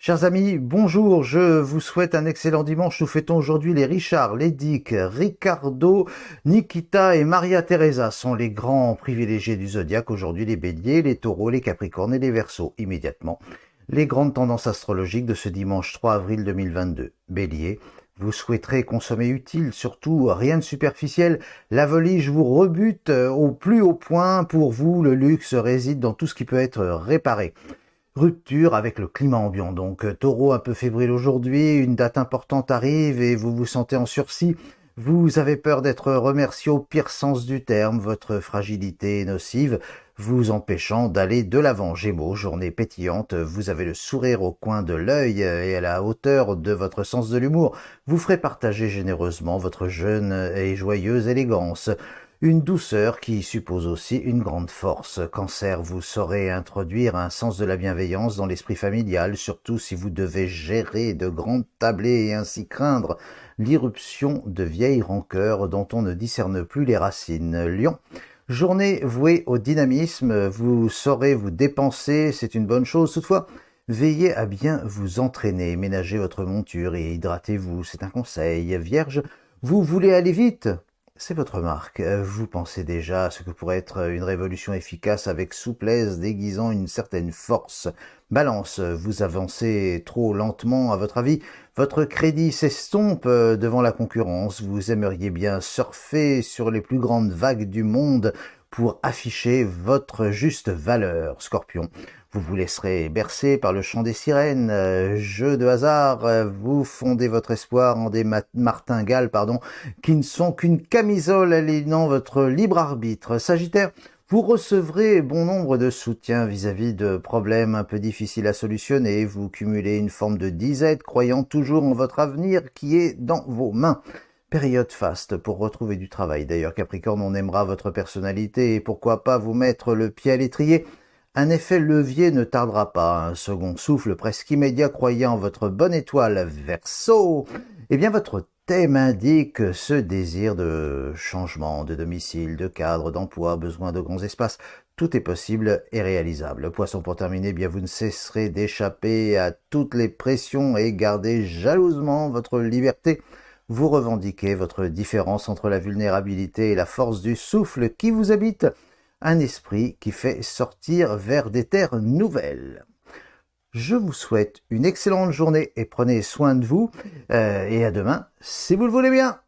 Chers amis, bonjour, je vous souhaite un excellent dimanche. Nous fêtons aujourd'hui les Richard, les Dick, Ricardo, Nikita et Maria Teresa sont les grands privilégiés du zodiaque. Aujourd'hui, les Béliers, les Taureaux, les Capricornes et les Verseaux. Immédiatement, les grandes tendances astrologiques de ce dimanche 3 avril 2022. Bélier, vous souhaiterez consommer utile, surtout rien de superficiel. La volige vous rebute au plus haut point. Pour vous, le luxe réside dans tout ce qui peut être réparé. Rupture avec le climat ambiant. Donc, Taureau un peu fébrile aujourd'hui, une date importante arrive et vous vous sentez en sursis. Vous avez peur d'être remercié au pire sens du terme. Votre fragilité est nocive, vous empêchant d'aller de l'avant. Gémeaux, journée pétillante, vous avez le sourire au coin de l'œil et à la hauteur de votre sens de l'humour. Vous ferez partager généreusement votre jeune et joyeuse élégance. Une douceur qui suppose aussi une grande force. Cancer, vous saurez introduire un sens de la bienveillance dans l'esprit familial, surtout si vous devez gérer de grandes tablées et ainsi craindre l'irruption de vieilles rancœurs dont on ne discerne plus les racines. Lion, journée vouée au dynamisme, vous saurez vous dépenser, c'est une bonne chose. Toutefois, veillez à bien vous entraîner, ménagez votre monture et hydratez-vous, c'est un conseil. Vierge, vous voulez aller vite ? C'est votre marque. Vous pensez déjà à ce que pourrait être une révolution efficace avec souplesse déguisant une certaine force. Balance, vous avancez trop lentement à votre avis. Votre crédit s'estompe devant la concurrence. Vous aimeriez bien surfer sur les plus grandes vagues du monde pour afficher votre juste valeur. Scorpion, vous vous laisserez bercer par le chant des sirènes. Jeu de hasard, vous fondez votre espoir en des martingales, qui ne sont qu'une camisole aliénant votre libre arbitre. Sagittaire, vous recevrez bon nombre de soutiens vis-à-vis de problèmes un peu difficiles à solutionner. Vous cumulez une forme de disette, croyant toujours en votre avenir qui est dans vos mains. Période faste pour retrouver du travail. D'ailleurs, Capricorne, on aimera votre personnalité et pourquoi pas vous mettre le pied à l'étrier. Un effet levier ne tardera pas. Un second souffle presque immédiat croyant en votre bonne étoile Verseau. Eh bien, votre thème indique ce désir de changement, de domicile, de cadre, d'emploi, besoin de grands espaces. Tout est possible et réalisable. Poisson, pour terminer, eh bien vous ne cesserez d'échapper à toutes les pressions et garder jalousement votre liberté. Vous revendiquez votre différence entre la vulnérabilité et la force du souffle qui vous habite, un esprit qui fait sortir vers des terres nouvelles. Je vous souhaite une excellente journée et prenez soin de vous, et à demain si vous le voulez bien.